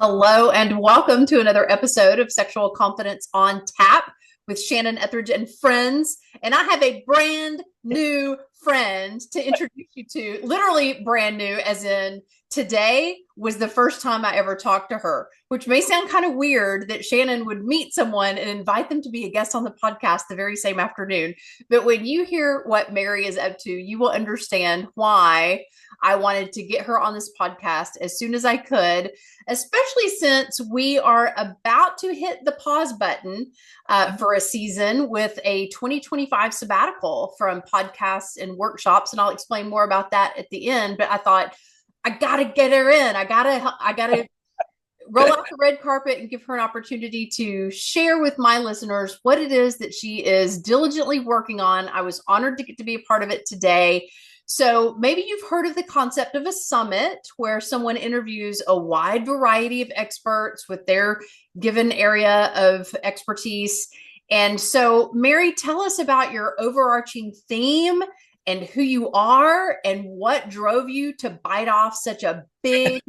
Hello, and welcome to another episode of Sexual Confidence on Tap with Shannon, Ethridge, and friends. And I have a brand new friend to introduce you to, literally brand new, as in today was the first time I ever talked to her, which may sound kind of weird that Shannon would meet someone and invite them to be a guest on the podcast the very same afternoon. But when you hear what Mary is up to, you will understand why I wanted to get her on this podcast as soon as I could, especially since we are about to hit the pause button for a season with a 2025 sabbatical from podcasts and workshops. And I'll explain more about that at the end. But I thought, I got to get her in. I got to roll out the red carpet and give her an opportunity to share with my listeners what it is that she is diligently working on. I was honored to get to be a part of it today. So maybe you've heard of the concept of a summit where someone interviews a wide variety of experts with their given area of expertise. And so, Mary, tell us about your overarching theme and who you are and what drove you to bite off such a big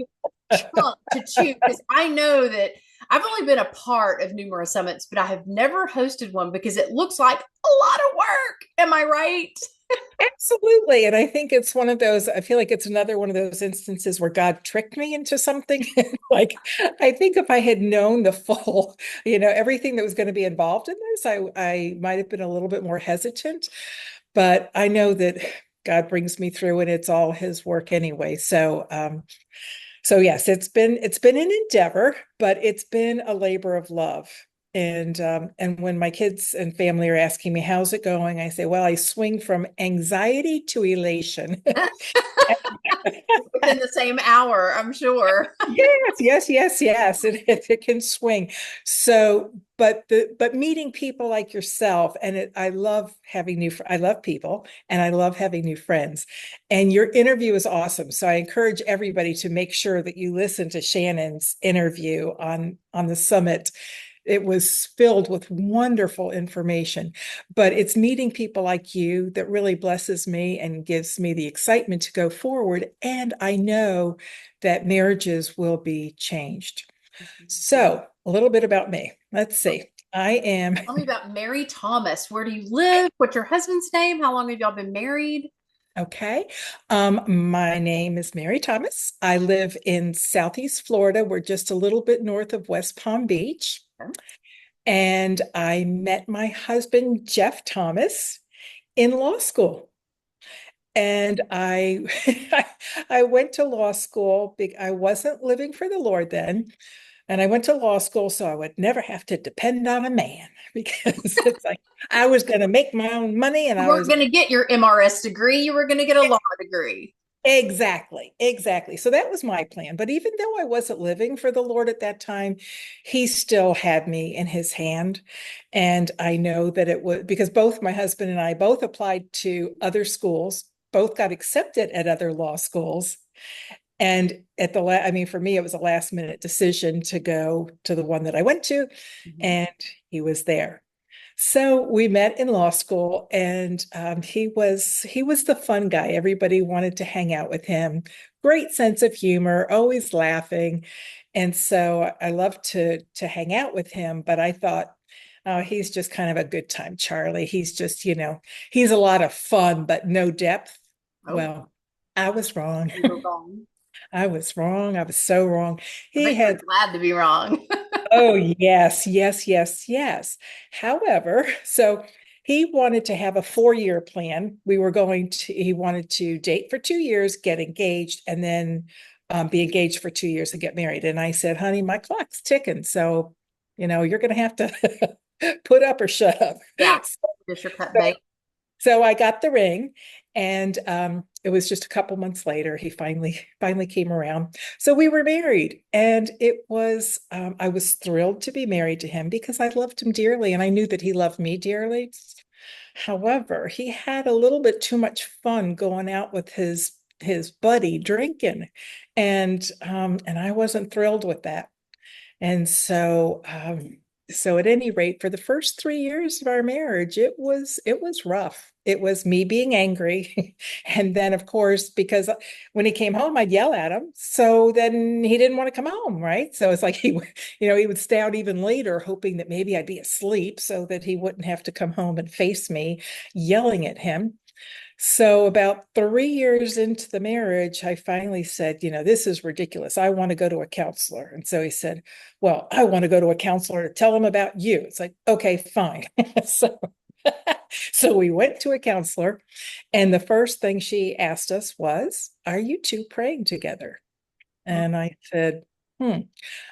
chunk to chew. Because I know that I've only been a part of numerous summits, but I have never hosted one because it looks like a lot of work. Am I right? Absolutely. And I think it's one of those, I feel like it's another one of those instances where God tricked me into something. Like, I think if I had known the full, everything that was going to be involved in this, I might have been a little bit more hesitant. But I know that God brings me through and it's all his work anyway. So yes, it's been an endeavor, but it's been a labor of love. And when my kids and family are asking me how's it going, I say, well, I swing from anxiety to elation. Within the same hour, I'm sure. Yes. It can swing. So, but meeting people like yourself, and I love having I love people, and I love having new friends. And your interview is awesome. So I encourage everybody to make sure that you listen to Shannon's interview on the summit. It was filled with wonderful information, but it's meeting people like you that really blesses me and gives me the excitement to go forward. And I know that marriages will be changed. So, a little bit about me. Let's see. I am, Tell me about Mary Thomas. Where do you live? What's your husband's name? How long have y'all been married? okay. My name is Mary Thomas. I live in Southeast Florida. We're just a little bit north of West Palm Beach. And I met my husband, Jeff Thomas, in law school. And I went to law school. I wasn't living for the Lord then. And I went to law school so I would never have to depend on a man because it's like I was going to make my own money and You I weren't was going to get your MRS degree. You were going to get a law degree. exactly. So that was my plan. But even though I wasn't living for the Lord at that time, he still had me in his hand. And I know that it was because both my husband and I both applied to other schools, both got accepted at other law schools. And I mean, for me, it was a last minute decision to go to the one that I went to, Mhm. and he was there. So we met in law school, and he was the fun guy. Everybody wanted to hang out with him. Great sense of humor, always laughing, and so I loved to hang out with him. But I thought, oh, he's just kind of a good time, Charlie. He's just, he's a lot of fun, but no depth. Oh, Well, I was wrong. you were wrong. I was wrong. I was so wrong. I He bet you're had, glad to be wrong. oh, yes. However, so he wanted to have a 4-year plan. He wanted to date for 2 years, get engaged, and then be engaged for 2 years and get married. And I said, honey, my clock's ticking. So, you're going to have to put up or shut up. Yeah, just your cut So bait. So I got the ring, and it was just a couple months later he finally came around. So we were married, and I was thrilled to be married to him because I loved him dearly, and I knew that he loved me dearly. However, he had a little bit too much fun going out with his buddy drinking, and I wasn't thrilled with that. And so So at any rate, for the first 3 years of our marriage, it was rough. It was me being angry. And then of course, because when he came home, I'd yell at him. So then he didn't want to come home, right? So it's like he would stay out even later, hoping that maybe I'd be asleep so that he wouldn't have to come home and face me yelling at him. So about 3 years into the marriage, I finally said, this is ridiculous. I want to go to a counselor. And so he said, well, I want to go to a counselor to tell him about you. It's like, okay, fine. so, so we went to a counselor, and the first thing she asked us was, are you two praying together? And I said, hmm.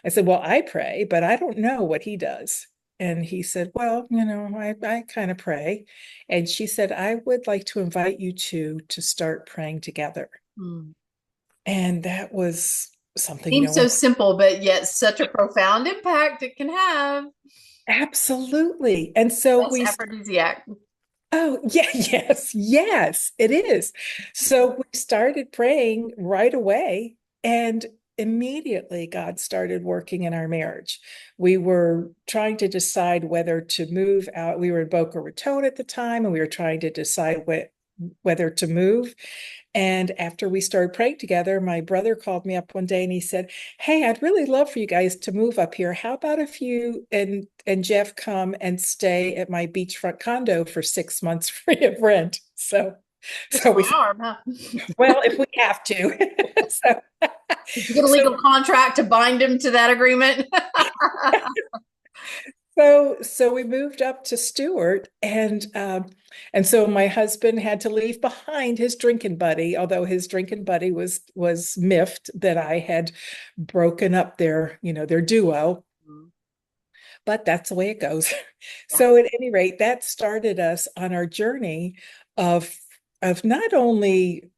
I said, well, I pray, but I don't know what he does. And he said, well, I kind of pray. And she said, I would like to invite you two to start praying together. Mm. And that was something no Seems so one. simple, but yet such a profound impact it can have. Absolutely. And so Best aphrodisiac. oh, yeah, yes, it is. So we started praying right away, and immediately God started working in our marriage. We were trying to decide whether to move out. We were in Boca Raton at the time, and we were trying to decide whether to move. And after we started praying together, my brother called me up one day and he said, hey, I'd really love for you guys to move up here. How about if you and Jeff come and stay at my beachfront condo for 6 months free of rent? So Just so we my said, arm, huh? well, if we have to. so Did you get a so legal contract to bind him to that agreement? so we moved up to Stewart, and so my husband had to leave behind his drinking buddy, although his drinking buddy was miffed that I had broken up their duo. But that's the way it goes. Yeah. So at any rate, that started us on our journey of of not only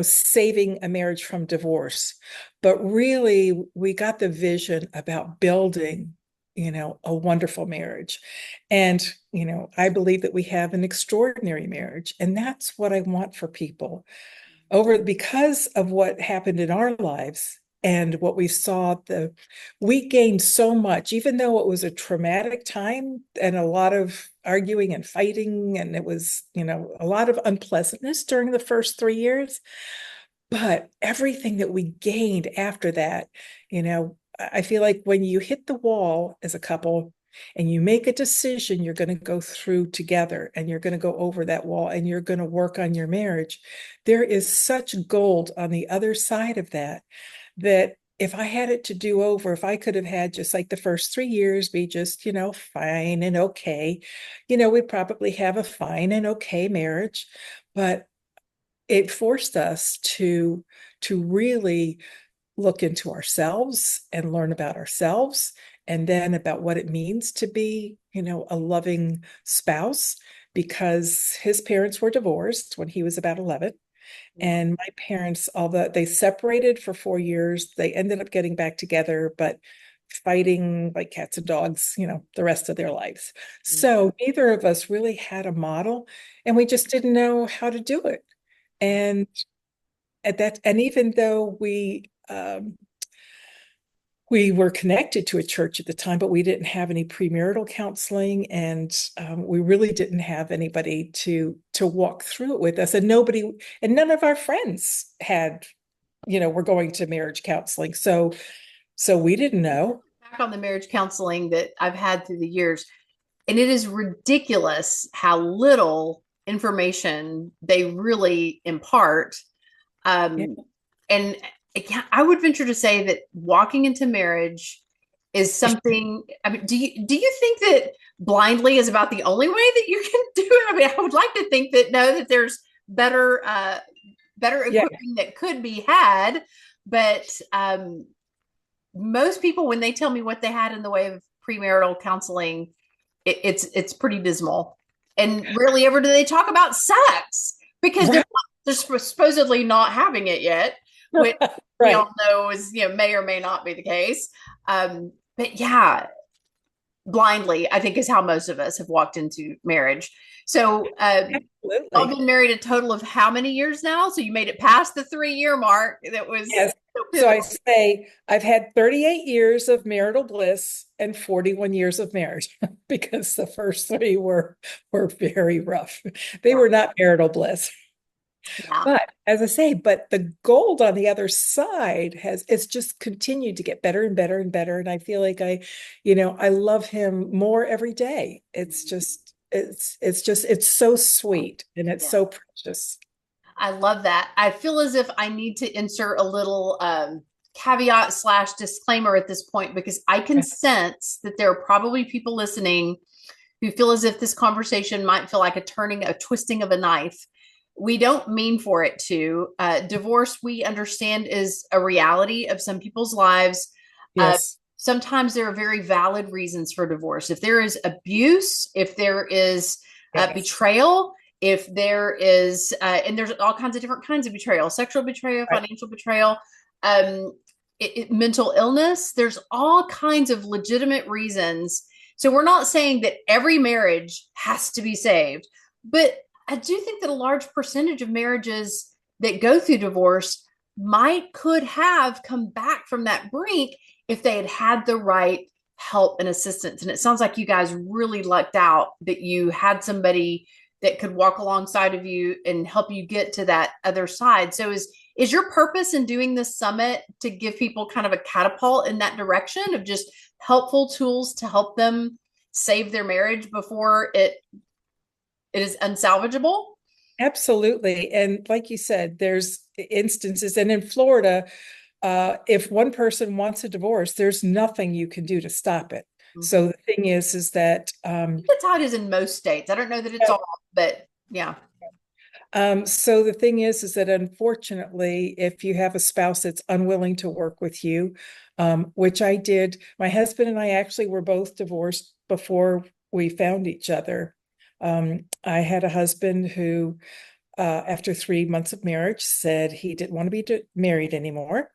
saving a marriage from divorce, but really we got the vision about building, a wonderful marriage. And, I believe that we have an extraordinary marriage. And that's what I want for people because of what happened in our lives and what we saw. We gained so much, even though it was a traumatic time and a lot of arguing and fighting, and it was a lot of unpleasantness during the first 3 years. But everything that we gained after that, I feel like when you hit the wall as a couple and you make a decision, you're going to go through together and you're going to go over that wall and you're going to work on your marriage. There is such gold on the other side of that, that if I had it to do over, if I could have had just like the first 3 years be just, fine and okay, we'd probably have a fine and okay marriage. But it forced us to really look into ourselves and learn about ourselves, and then about what it means to be, a loving spouse, because his parents were divorced when he was about 11. And my parents, although they separated for 4 years, they ended up getting back together, but fighting like cats and dogs, the rest of their lives. So neither of us really had a model, and we just didn't know how to do it. And even though we were connected to a church at the time, but we didn't have any premarital counseling, and we really didn't have anybody to walk through it with us, and none of our friends were going to marriage counseling, so we didn't know. Back on the marriage counseling that I've had through the years, and it is ridiculous how little information they really impart. Yeah. And I would venture to say that walking into marriage is something. I mean, do you think that blindly is about the only way that you can do it? I mean, I would like to think that no, that there's better Yeah. equipping that could be had, but most people, when they tell me what they had in the way of premarital counseling, it's pretty dismal, and rarely ever do they talk about sex because Right. they're supposedly not having it yet, which we Right. all know is may or may not be the case. But yeah, blindly, I think is how most of us have walked into marriage. So, y'all Absolutely. been married a total of how many years now? So you made it past the 3 year mark. That was Yes. so So I pivotal. say I've had 38 years of marital bliss and 41 years of marriage because the first three were very rough. They Yeah. were not marital bliss. Yeah. But as I say, but the gold on the other side has it's just continued to get better and better and better. And I feel like I love him more every day. It's so sweet and it's Yeah. so precious. I love that. I feel as if I need to insert a little caveat slash disclaimer at this point because I can sense that there are probably people listening who feel as if this conversation might feel like a twisting of a knife. We don't mean for it to. Divorce, we understand, is a reality of some people's lives. Uh, Yes. Sometimes there are very valid reasons for divorce. If there is abuse, if there is Yes. betrayal, if there is, and there's all kinds of different kinds of betrayal, sexual betrayal, Right. financial betrayal, um, mental illness, there's all kinds of legitimate reasons. So we're not saying that every marriage has to be saved, but I do think that a large percentage of marriages that go through divorce could have come back from that brink if they had had the right help and assistance. And it sounds like you guys really lucked out that you had somebody that could walk alongside of you and help you get to that other side. So is your purpose in doing this summit to give people kind of a catapult in that direction of just helpful tools to help them save their marriage before it is unsalvageable? Absolutely. And like you said, there's instances, and in Florida, if one person wants a divorce, there's nothing you can do to stop it. Mhm. So the thing is that That's how it is in most states. I don't know that it's all, but yeah. so the thing is that unfortunately, if you have a spouse that's unwilling to work with you, which I did, my husband and I actually were both divorced before we found each other. I had a husband who, after 3 months of marriage, said he didn't want to be married anymore.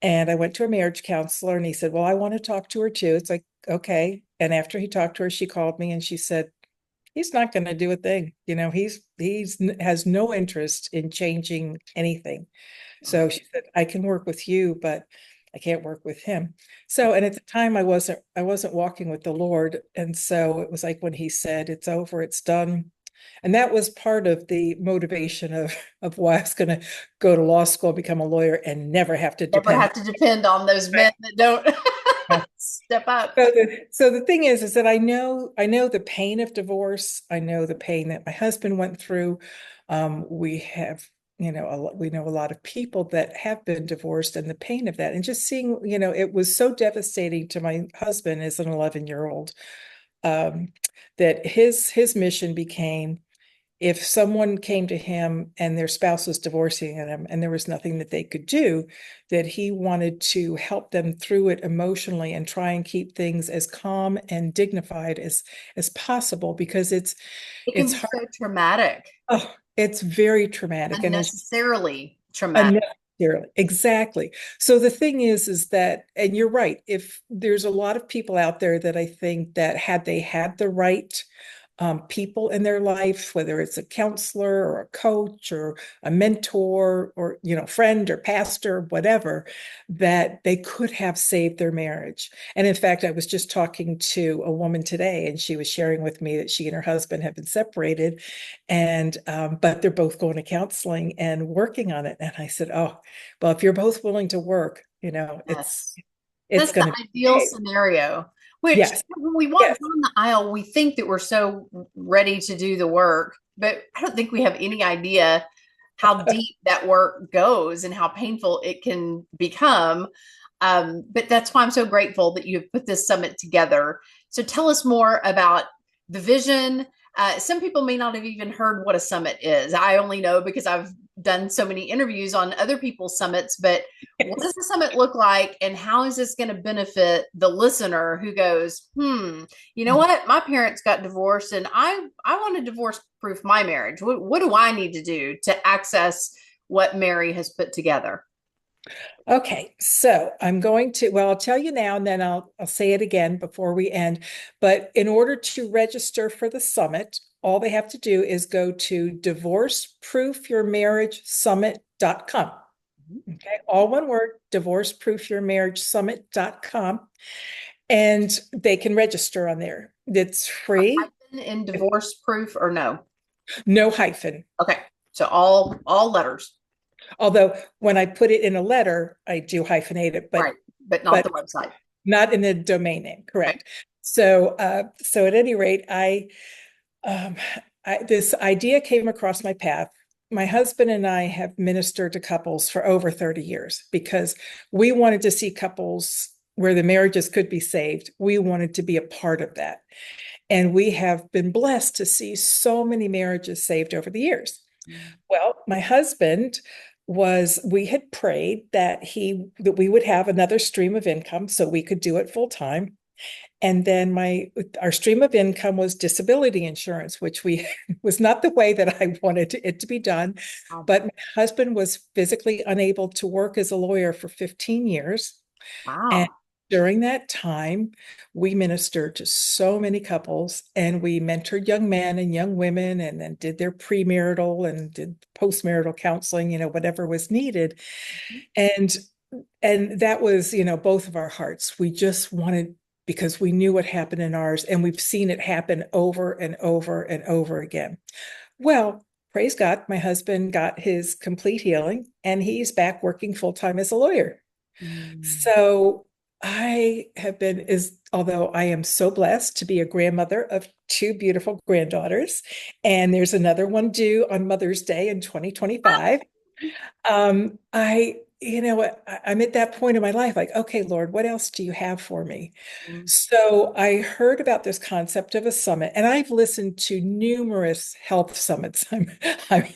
And I went to a marriage counselor and he said, well, I want to talk to her too. It's like, okay. And after he talked to her, she called me and she said, he's not going to do a thing. He's has no interest in changing anything. So she said, I can work with you, but I can't work with him. So, and at the time I wasn't walking with the Lord. And so it was like when he said, it's over, it's done. And that was part of the motivation of why I was going to go to law school, become a lawyer, and never have to Never depend. have to depend on those men that don't Yeah. step up. So the thing is that I know the pain of divorce. I know the pain that my husband went through. We have, we know a lot of people that have been divorced and the pain of that. And just seeing, it was so devastating to my husband as an 11-year-old, um, that his mission became, if someone came to him and their spouse was divorcing him and there was nothing that they could do, that he wanted to help them through it emotionally and try and keep things as calm and dignified as possible, because it's It can it's be hard. so traumatic, Oh, it's very traumatic, and as unnecessarily traumatic. unnecessarily. Exactly. So the thing is that, and you're right, if there's a lot of people out there that I think that had they had the right people in their life, whether it's a counselor or a coach or a mentor or, friend or pastor, whatever, that they could have saved their marriage. And in fact, I was just talking to a woman today, and she was sharing with me that she and her husband have been separated, and but they're both going to counseling and working on it. And I said, oh, well, if you're both willing to work, it's Yes. it's That's the going to be ideal okay. scenario, which Yes, when we walk yes. down the aisle, we think that we're so ready to do the work, but I don't think we have any idea how deep that work goes and how painful it can become. But that's why I'm so grateful that you've put this summit together. So tell us more about the vision. Some people may not have even heard what a summit is. I only know because I've done so many interviews on other people's summits, but what does the summit look like and how is this going to benefit the listener who goes, you know what, my parents got divorced and I want to divorce proof my marriage. What do I need to do to access what Mary has put together? Okay, so I'm going to, well, I'll tell you now and then I'll say it again before we end. But in order to register for the summit, all they have to do is go to divorceproofyourmarriagesummit.com. Okay, all one word, divorceproofyourmarriagesummit.com. And they can register on there. It's free, Hyphen in divorce proof or no? no hyphen. Okay. So all letters. Although when I put it in a letter, I do hyphenate it, Right. But not but the website. not in the domain name, Okay. correct? So, so at any rate, um, this idea came across my path. My husband and I have ministered to couples for over 30 years because we wanted to see couples where the marriages could be saved. We wanted to be a part of that. And we have been blessed to see so many marriages saved over the years. Well, my husband we had prayed that we would have another stream of income so we could do it full time. And then our stream of income was disability insurance, which we was not the way that I wanted it to be done. Wow. But my husband was physically unable to work as a lawyer for 15 years. And Wow. during that time, we ministered to so many couples and we mentored young men and young women and then did their premarital and did postmarital counseling, whatever was needed. And that was, both of our hearts. We just wanted, because we knew what happened in ours and we've seen it happen over and over and over again. Well, praise God, my husband got his complete healing and he's back working full time as a lawyer. Mm. So although I am so blessed to be a grandmother of two beautiful granddaughters, and there's another one due on Mother's Day in 2025. I'm at that point in my life, like, okay, Lord, what else do you have for me? Mm. So I heard about this concept of a summit, and I've listened to numerous health summits. I,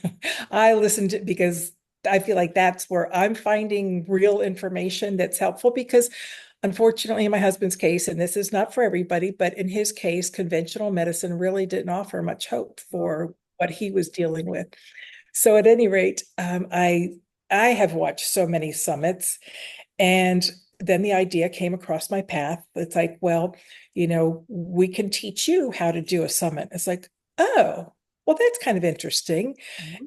I listened to because I feel like that's where I'm finding real information that's helpful because unfortunately, in my husband's case, and this is not for everybody, but in his case, conventional medicine really didn't offer much hope for what he was dealing with. So at any rate, I have watched so many summits, and then the idea came across my path. It's like, well, we can teach you how to do a summit. It's like, oh, well, that's kind of interesting. Mhm.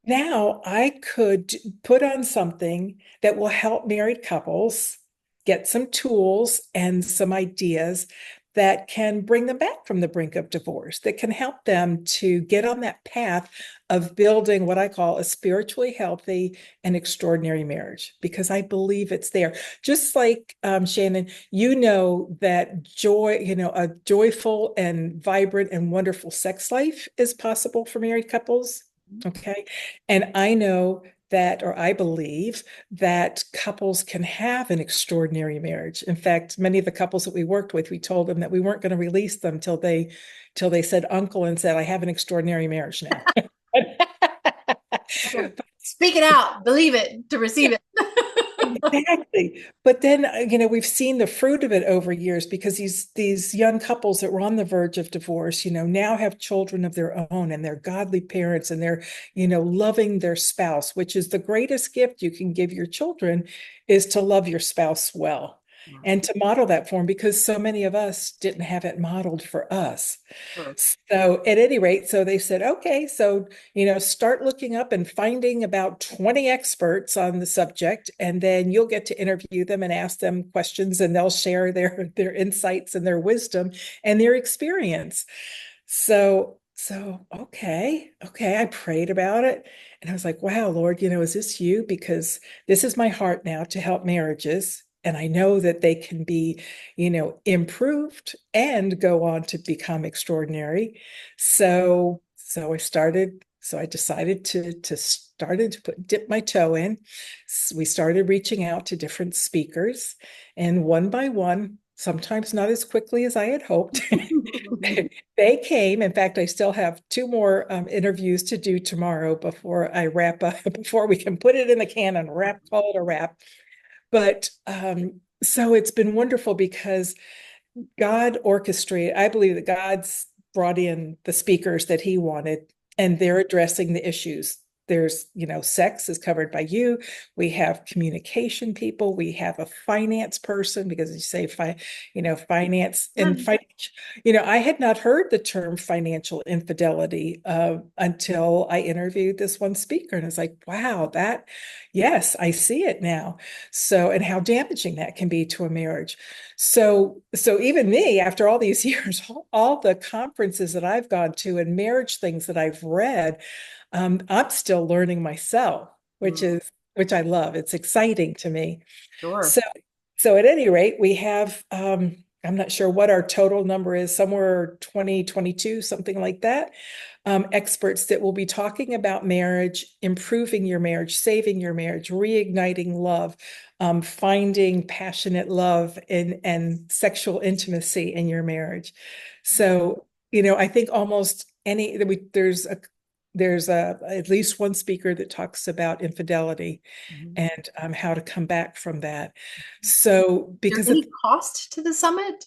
Now I could put on something that will help married couples get some tools and some ideas that can bring them back from the brink of divorce, that can help them to get on that path of building what I call a spiritually healthy and extraordinary marriage, because I believe it's there. Just like Shannon, that joy, a joyful and vibrant and wonderful sex life is possible for married couples. Okay. And I know that, or I believe that couples can have an extraordinary marriage. In fact, many of the couples that we worked with, we told them that we weren't going to release them till they said uncle and said, I have an extraordinary marriage now. Speak it out, believe it to receive it. Exactly. But then, we've seen the fruit of it over years because these young couples that were on the verge of divorce, now have children of their own and they're godly parents and they're, loving their spouse, which is the greatest gift you can give your children is to love your spouse well and to model that for them because so many of us didn't have it modeled for us. Sure. So at any rate, so they said, okay, so, start looking up and finding about 20 experts on the subject, and then you'll get to interview them and ask them questions, and they'll share their insights and their wisdom and their experience. So okay, I prayed about it, and I was like, wow, Lord, is this you? Because this is my heart now to help marriages. And I know that they can be, improved and go on to become extraordinary. So I decided to dip my toe in. We started reaching out to different speakers, and one by one, sometimes not as quickly as I had hoped, they came. In fact, I still have two more interviews to do tomorrow before I wrap up, before we can put it in the can and call it a wrap. But so it's been wonderful because I believe that God's brought in the speakers that he wanted, and they're addressing the issues there's, sex is covered by you. We have communication people. We have a finance person because you say, finance and finance. I had not heard the term financial infidelity until I interviewed this one speaker. And it's like, wow, yes, I see it now. So, and how damaging that can be to a marriage. So even me, after all these years, all the conferences that I've gone to and marriage things that I've read, I'm still learning myself, which I love. It's exciting to me. Sure. So, so at any rate, we have, I'm not sure what our total number is, somewhere 2022, something like that. Experts that will be talking about marriage, improving your marriage, saving your marriage, reigniting love, finding passionate love and sexual intimacy in your marriage. So, I think almost there's at least one speaker that talks about infidelity and how to come back from that. So, Is there because any cost to the summit?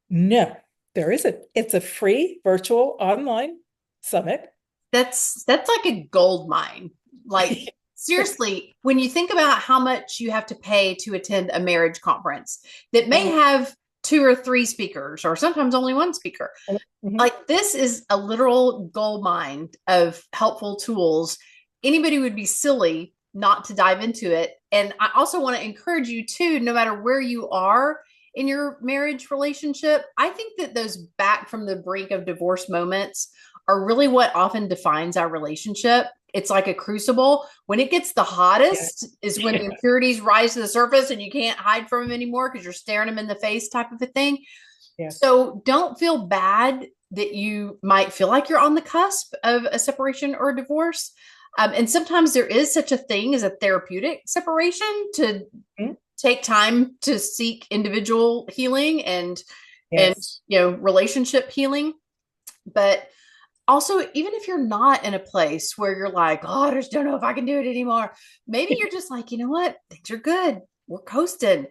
no, there isn't. It's a free virtual online summit. That's like a gold mine. Like seriously, when you think about how much you have to pay to attend a marriage conference that may have two or three speakers or sometimes only one speaker, like this is a literal gold mine of helpful tools. Anybody would be silly not to dive into it. And I also want to encourage you too, no matter where you are in your marriage relationship, I think that those back from the brink of divorce moments are really what often defines our relationship. It's like a crucible. When it gets the hottest is when the impurities rise to the surface and you can't hide from them anymore because you're staring them in the face, type of a thing. So don't feel bad that you might feel like you're on the cusp of a separation or a divorce. And sometimes there is such a thing as a therapeutic separation to take time to seek individual healing and relationship healing. But also, even if you're not in a place where you're like, oh, I just don't know if I can do it anymore, maybe you're just like, you know what, things are good, we're coasting.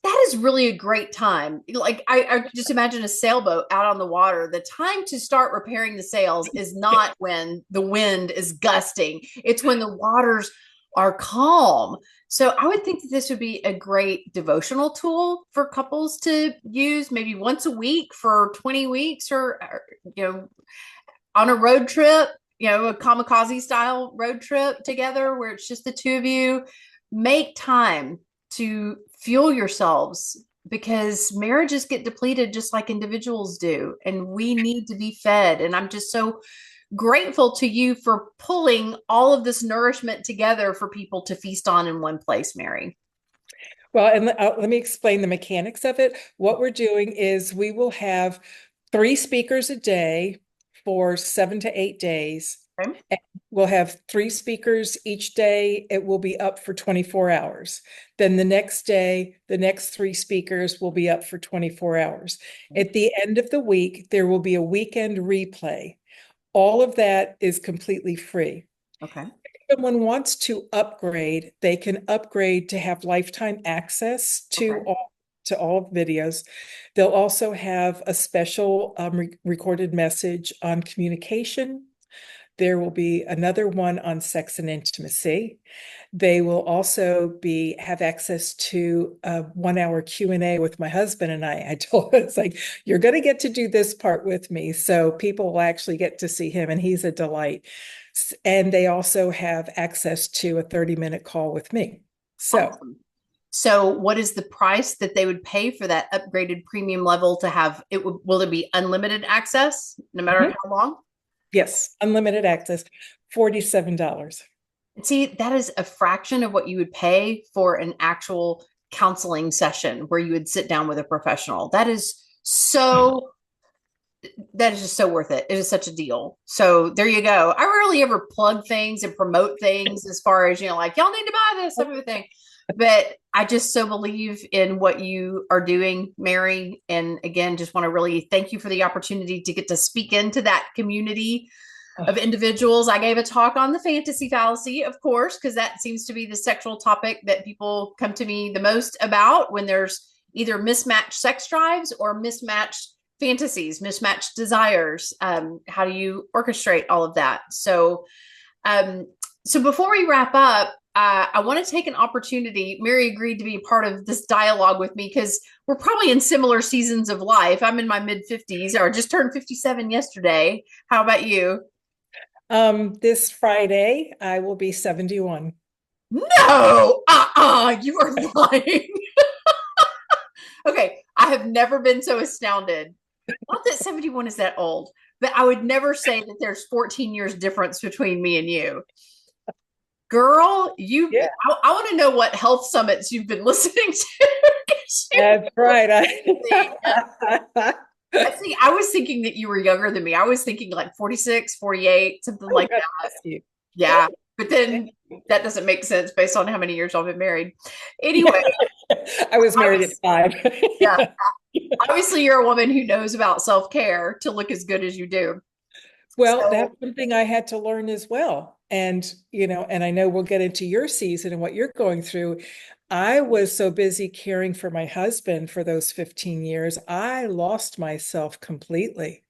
That is really a great time. Like I just imagine a sailboat out on the water. The time to start repairing the sails is not when the wind is gusting. It's when the waters are calm. So I would think that this would be a great devotional tool for couples to use maybe once a week for 20 weeks or on a road trip, a kamikaze style road trip together where it's just the two of you. Make time to fuel yourselves because marriages get depleted just like individuals do. And we need to be fed. And I'm just so grateful to you for pulling all of this nourishment together for people to feast on in one place, Mary. Well, and let me explain the mechanics of it. What we're doing is we will have 3 speakers a day for 7 to 8 days. Okay. And we'll have 3 speakers each day. It will be up for 24 hours. Then the next day, the next 3 speakers will be up for 24 hours. At the end of the week, there will be a weekend replay. All of that is completely free. Okay. If someone wants to upgrade, they can upgrade to have lifetime access to all videos. They'll also have a special recorded message on communication. There will be another one on sex and intimacy. They will also have access to a 1-hour Q&A with my husband and I. I told him, it's like, you're going to get to do this part with me. So people will actually get to see him and he's a delight. And they also have access to a 30-minute call with me. So. Awesome. So what is the price that they would pay for that upgraded premium level to have it? Will it be unlimited access no matter how long? Yes, unlimited access, $47. See, that is a fraction of what you would pay for an actual counseling session where you would sit down with a professional. That is just so worth it. It is such a deal. So there you go. I rarely ever plug things and promote things as far as, like, y'all need to buy this type of thing. But I just so believe in what you are doing, Mary. And again, just want to really thank you for the opportunity to get to speak into that community of individuals. I gave a talk on the fantasy fallacy, of course, because that seems to be the sexual topic that people come to me the most about when there's either mismatched sex drives or mismatched fantasies, mismatched desires. How do you orchestrate all of that? So Um, so before we wrap up, I want to take an opportunity. Mary agreed to be part of this dialogue with me because we're probably in similar seasons of life. I'm in my mid 50s, or just turned 57 yesterday. How about you? This Friday, I will be 71. No, you are lying. Okay, I have never been so astounded. Not that 71 is that old, but I would never say that there's 14 years difference between me and you. Girl, Yeah, I want to know what health summits you've been listening to. that's right. I see. I was thinking that you were younger than me. I was thinking like 46, 48, something Oh, like God that. bless you. Yeah. But then that doesn't make sense based on how many years I've been married. Anyway, Yeah. I was married at obviously, 5. yeah, obviously you're a woman who knows about self-care to look as good as you do. Well, So, that's something I had to learn as well. And I know we'll get into your season and what you're going through. I was so busy caring for my husband for those 15 years, I lost myself completely.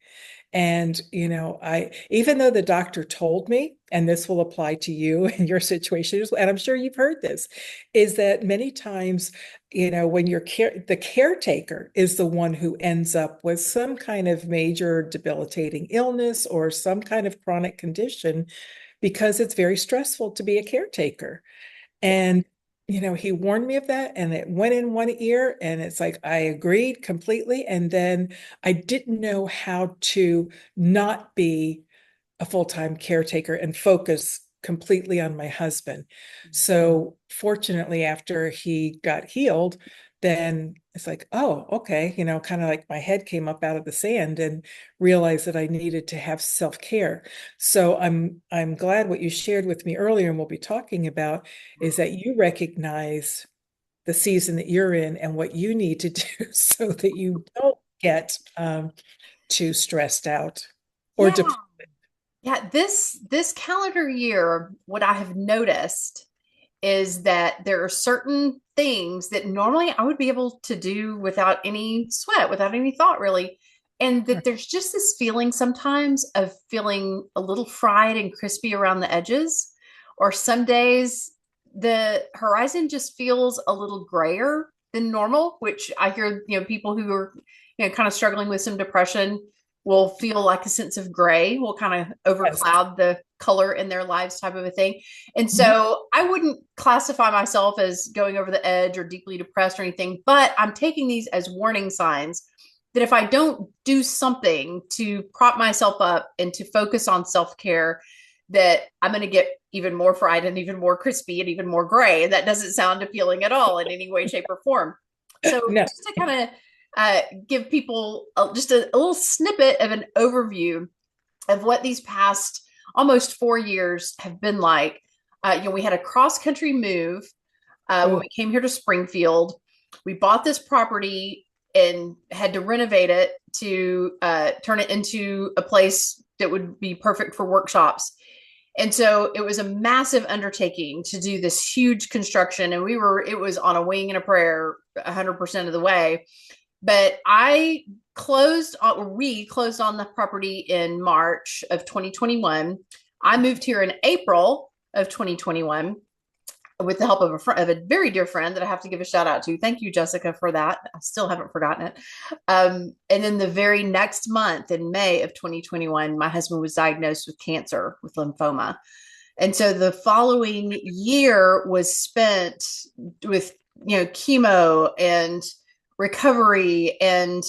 And, even though the doctor told me, and this will apply to you and your situation, and I'm sure you've heard this, is that many times, when the caretaker is the one who ends up with some kind of major debilitating illness or some kind of chronic condition, because it's very stressful to be a caretaker. yeah. And, he warned me of that, and it went in one ear, and it's like I agreed completely. And then I didn't know how to not be a full-time caretaker and focus completely on my husband. So fortunately, after he got healed, then it's like, oh, okay, kind of like my head came up out of the sand and realized that I needed to have self-care. So I'm glad what you shared with me earlier, and we'll be talking about, is that you recognize the season that you're in and what you need to do so that you don't get too stressed out or Yeah. depressed. Yeah, this calendar year, what I have noticed is that there are certain things that normally I would be able to do without any sweat, without any thought, really. And that there's just this feeling sometimes of feeling a little fried and crispy around the edges. Or some days the horizon just feels a little grayer than normal, which I hear, people who are, kind of struggling with some depression will feel like a sense of gray will kind of Yes. overcloud the color in their lives, type of a thing. And Mhm. so I wouldn't classify myself as going over the edge or deeply depressed or anything, but I'm taking these as warning signs that if I don't do something to prop myself up and to focus on self-care, that I'm going to get even more fried and even more crispy and even more gray. And that doesn't sound appealing at all in any way, shape, or form. So No. just to kind of give people just a little snippet of an overview of what these past almost 4 years have been like. We had a cross country move when Oh, we came here to Springfield. We bought this property and had to renovate it to turn it into a place that would be perfect for workshops. And so it was a massive undertaking to do this huge construction. And it was on a wing and a prayer 100% of the way. But we closed on the property in March of 2021. I moved here in April of 2021 with the help of a very dear friend that I have to give a shout out to. Thank you, Jessica, for that. I still haven't forgotten it. And then the very next month, in May of 2021, my husband was diagnosed with cancer, with lymphoma. And so the following year was spent with, chemo and recovery. And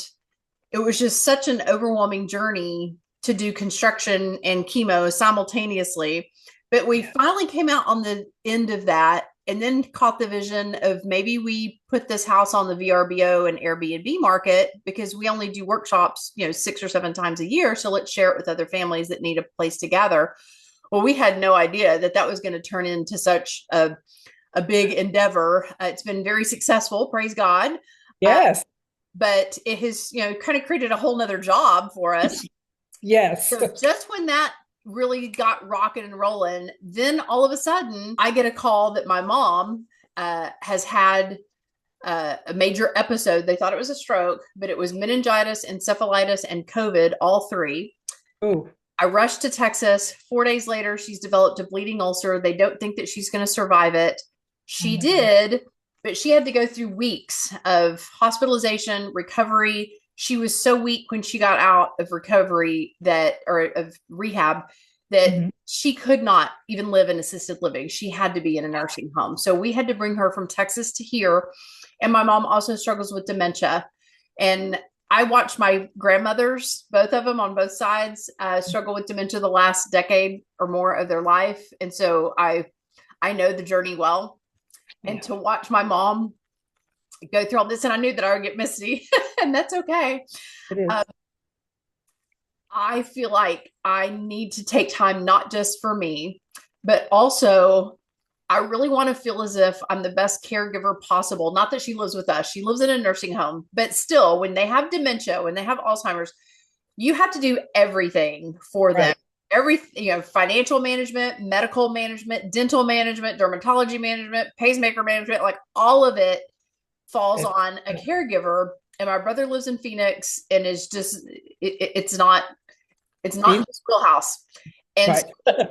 it was just such an overwhelming journey to do construction and chemo simultaneously. But we yeah. finally came out on the end of that and then caught the vision of maybe we put this house on the VRBO and Airbnb market because we only do workshops, 6 or 7 times a year. So let's share it with other families that need a place to gather. Well, we had no idea that that was going to turn into such a big endeavor. It's been very successful, praise God. Uh, Yes. but it has, kind of created a whole nother job for us. Yes. So just when that really got rocking and rolling, then all of a sudden I get a call that my mom has had a major episode. They thought it was a stroke, but it was meningitis, encephalitis, and COVID, all three. Oh. I rushed to Texas. 4 days later, she's developed a bleeding ulcer. They don't think that she's going to survive it. Oh She my God. did, but she had to go through weeks of hospitalization, recovery. She was so weak when she got out of recovery or of rehab that Mhm. she could not even live in assisted living. She had to be in a nursing home. So we had to bring her from Texas to here. And my mom also struggles with dementia. And I watched my grandmothers, both of them on both sides, struggle with dementia the last decade or more of their life. And so I know the journey well. And Yeah, to watch my mom go through all this, and I knew that I would get misty, and that's okay. it Uh, is. I feel like I need to take time, not just for me, but also I really want to feel as if I'm the best caregiver possible. Not that she lives with us, she lives in a nursing home, but still, when they have dementia, when they have Alzheimer's, you have to do everything for them. Right. Everything, financial management, medical management, dental management, dermatology management, pacemaker management, like all of it falls It, on a caregiver. And my brother lives in Phoenix and is just, it's not see? his wheelhouse. And so Right.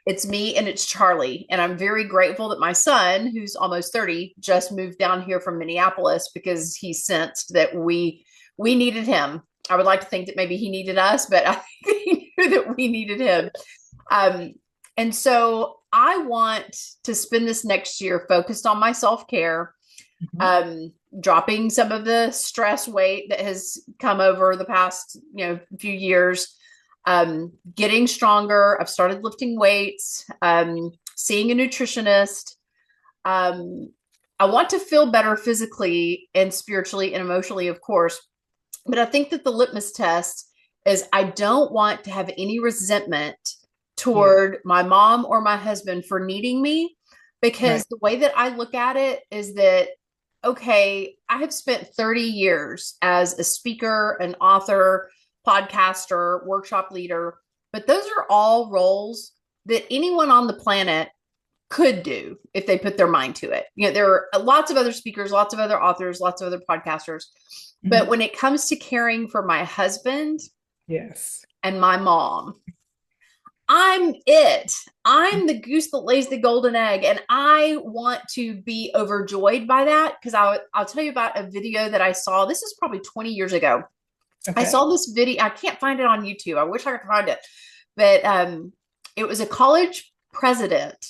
it's me and it's Charlie. And I'm very grateful that my son, who's almost 30, just moved down here from Minneapolis because he sensed that we needed him. I would like to think that maybe he needed us, but I think he knew that we needed him. Um, and so I want to spend this next year focused on my self-care, Mhm. um, dropping some of the stress weight that has come over the past, few years, getting stronger. I've started lifting weights, seeing a nutritionist. Um, I want to feel better physically and spiritually and emotionally, of course. But I think that the litmus test is I don't want to have any resentment Yeah. toward my mom or my husband for needing me, because Right. the way that I look at it is that, okay, I have spent 30 years as a speaker, an author, podcaster, workshop leader, but those are all roles that anyone on the planet could do if they put their mind to it. There are lots of other speakers, lots of other authors, lots of other podcasters. But Mhm. when it comes to caring for my husband Yes. and my mom, I'm it. I'm the goose that lays the golden egg. And I want to be overjoyed by that because I'll tell you about a video that I saw. This is probably 20 years ago. I Okay. saw this video. I can't find it on YouTube. I wish I could find it. But it was a college president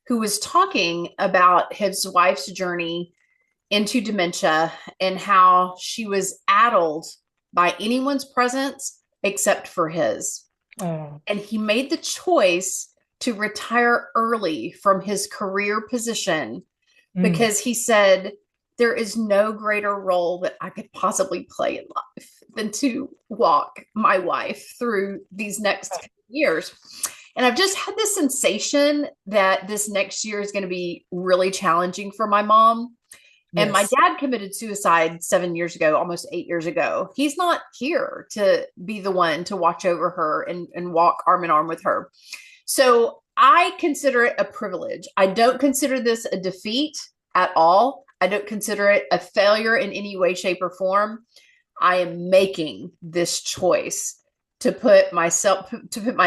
who was talking about his wife's journey into dementia and how she was addled by anyone's presence except for his. Oh. And he made the choice to retire early from his career position Mm. because he said, there is no greater role that I could possibly play in life than to walk my wife through these next years. And I've just had this sensation that this next year is going to be really challenging for my mom. And my Yes. dad committed suicide 7 years ago, almost 8 years ago. He's not here to be the one to watch over her and walk arm in arm with her. So I consider it a privilege. I don't consider this a defeat at all. I don't consider it a failure in any way, shape, or form. I am making this choice to put my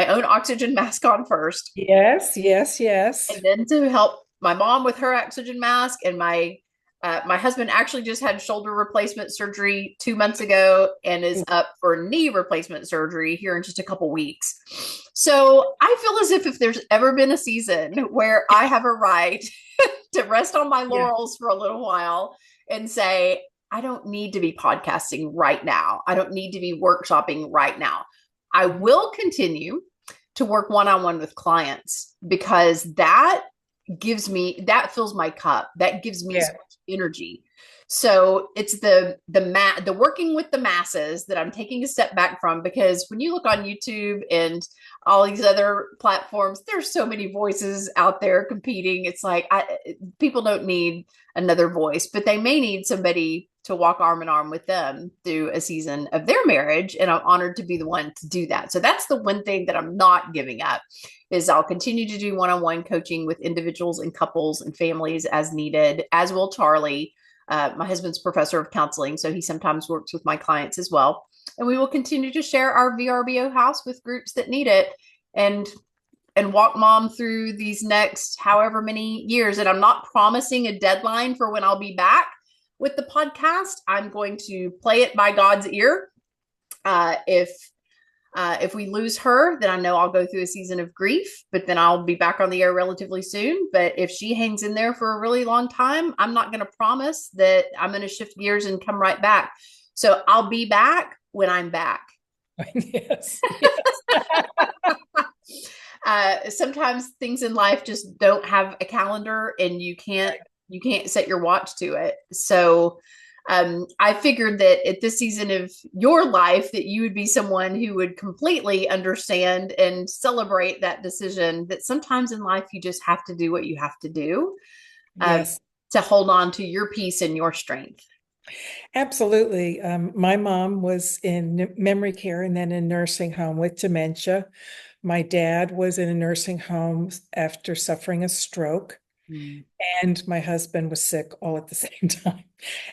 own oxygen mask on first, Yes. Yes. Yes. and then to help my mom with her oxygen mask. And my husband actually just had shoulder replacement surgery 2 months ago and is up for knee replacement surgery here in just a couple weeks. So I feel as if there's ever been a season where I have a right to rest on my Yeah. laurels for a little while and say, I don't need to be podcasting right now. I don't need to be workshopping right now. I will continue to work one-on-one with clients because that fills my cup. That gives me so Yeah. much energy. So it's the working with the masses that I'm taking a step back from, because when you look on YouTube and all these other platforms, there's so many voices out there competing. It's like people don't need another voice, but they may need somebody to walk arm in arm with them through a season of their marriage. And I'm honored to be the one to do that. So that's the one thing that I'm not giving up, is I'll continue to do one-on-one coaching with individuals and couples and families as needed, as will Charlie. My husband's professor of counseling, so he sometimes works with my clients as well. and we will continue to share our VRBO house with groups that need it, and walk mom through these next however many years. And I'm not promising a deadline for when I'll be back with the podcast. I'm going to play it by God's ear. If we lose her, then I know I'll go through a season of grief, but then I'll be back on the air relatively soon. But if she hangs in there for a really long time, I'm not going to promise that I'm going to shift gears and come right back. So I'll be back when I'm back. Yes. Sometimes things in life just don't have a calendar, and you can't set your watch to it. So I figured that at this season of your life that you would be someone who would completely understand and celebrate that decision, that sometimes in life you just have to do what you have to do Yes. to hold on to your peace and your strength. Absolutely. My mom was in memory care and then in nursing home with dementia. My dad was in a nursing home after suffering a stroke, and my husband was sick all at the same time.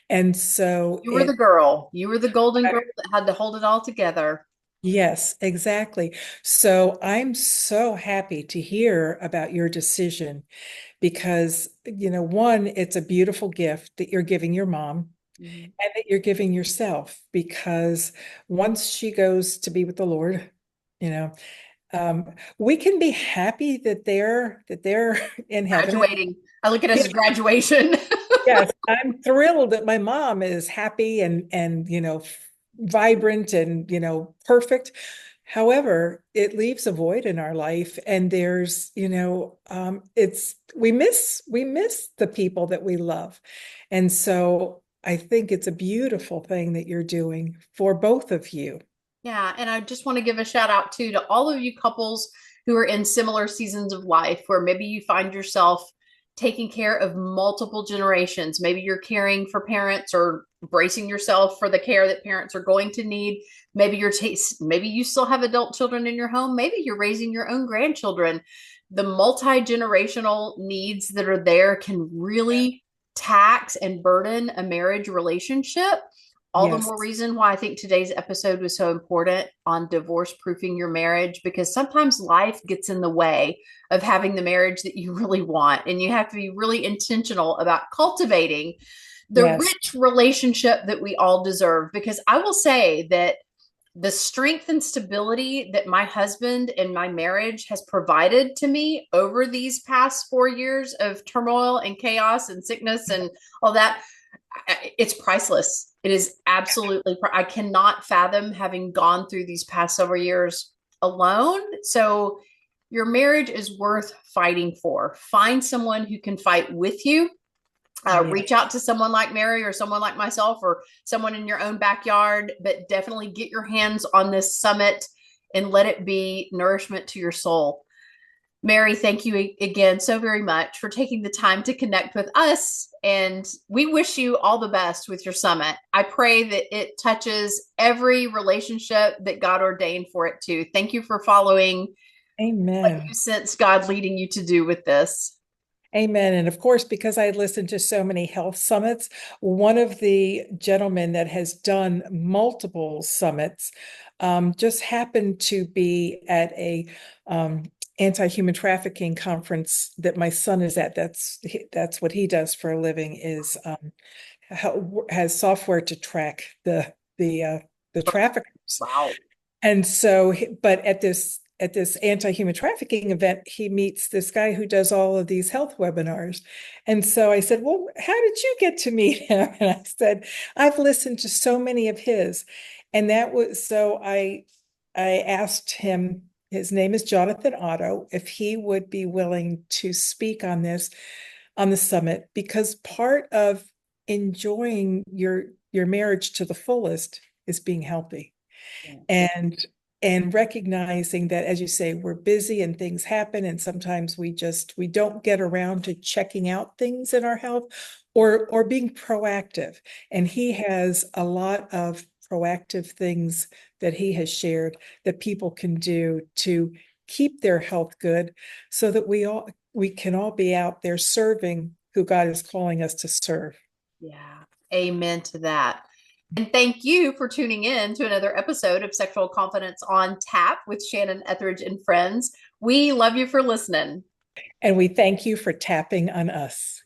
And so You were the girl. You were the golden girl that had to hold it all together. yes, exactly. So I'm so happy to hear about your decision because, one, it's a beautiful gift that you're giving your mom Mhm. and that you're giving yourself, because once she goes to be with the Lord, you know, we can be happy that they're in heaven. Graduating. I look at it as graduation. Yes, I'm thrilled that my mom is happy and vibrant and perfect. However, it leaves a void in our life, and there's it's we miss the people that we love, and so I think it's a beautiful thing that you're doing for both of you. Yeah, and I just want to give a shout out too to all of you couples who are in similar seasons of life where maybe you find yourself taking care of multiple generations. Maybe you're caring for parents or bracing yourself for the care that parents are going to need. Maybe you still have adult children in your home. Maybe you're raising your own grandchildren. The multi-generational needs that are there can really tax and burden a marriage relationship. All the Yes, more reason why I think today's episode was so important on divorce proofing your marriage, because sometimes life gets in the way of having the marriage that you really want. And you have to be really intentional about cultivating the yes, rich relationship that we all deserve. Because I will say that the strength and stability that my husband and my marriage has provided to me over these past 4 years of turmoil and chaos and sickness and all that, it's priceless. It is absolutely, I cannot fathom having gone through these past several years alone. So your marriage is worth fighting for. Find someone who can fight with you. yeah. Reach out to someone like Mary or someone like myself or someone in your own backyard, but definitely get your hands on this summit and let it be nourishment to your soul. Mary, thank you again so very much for taking the time to connect with us. And we wish you all the best with your summit. I pray that it touches every relationship that God ordained for it to. Thank you for following what Amen. you sense God leading you to do with this. Amen. And of course, because I listened to so many health summits, one of the gentlemen that has done multiple summits just happened to be at a anti-human trafficking conference that my son is at. That's what he does for a living, is has software to track the traffickers. Wow. And so, but at this anti-human trafficking event, he meets this guy who does all of these health webinars. And so I said, "Well, how did you get to meet him?" And I said, "I've listened to so many of his." And that was so I asked him, his name is Jonathan Otto, if he would be willing to speak on the summit, because part of enjoying your marriage to the fullest is being healthy, Yeah. and recognizing that, as you say, we're busy and things happen, and sometimes we don't get around to checking out things in our health or being proactive. And he has a lot of proactive things that he has shared that people can do to keep their health good, so that we can all be out there serving who God is calling us to serve. Yeah. Amen to that. And thank you for tuning in to another episode of Sexual Confidence on Tap with Shannon Ethridge and friends. We love you for listening. And we thank you for tapping on us.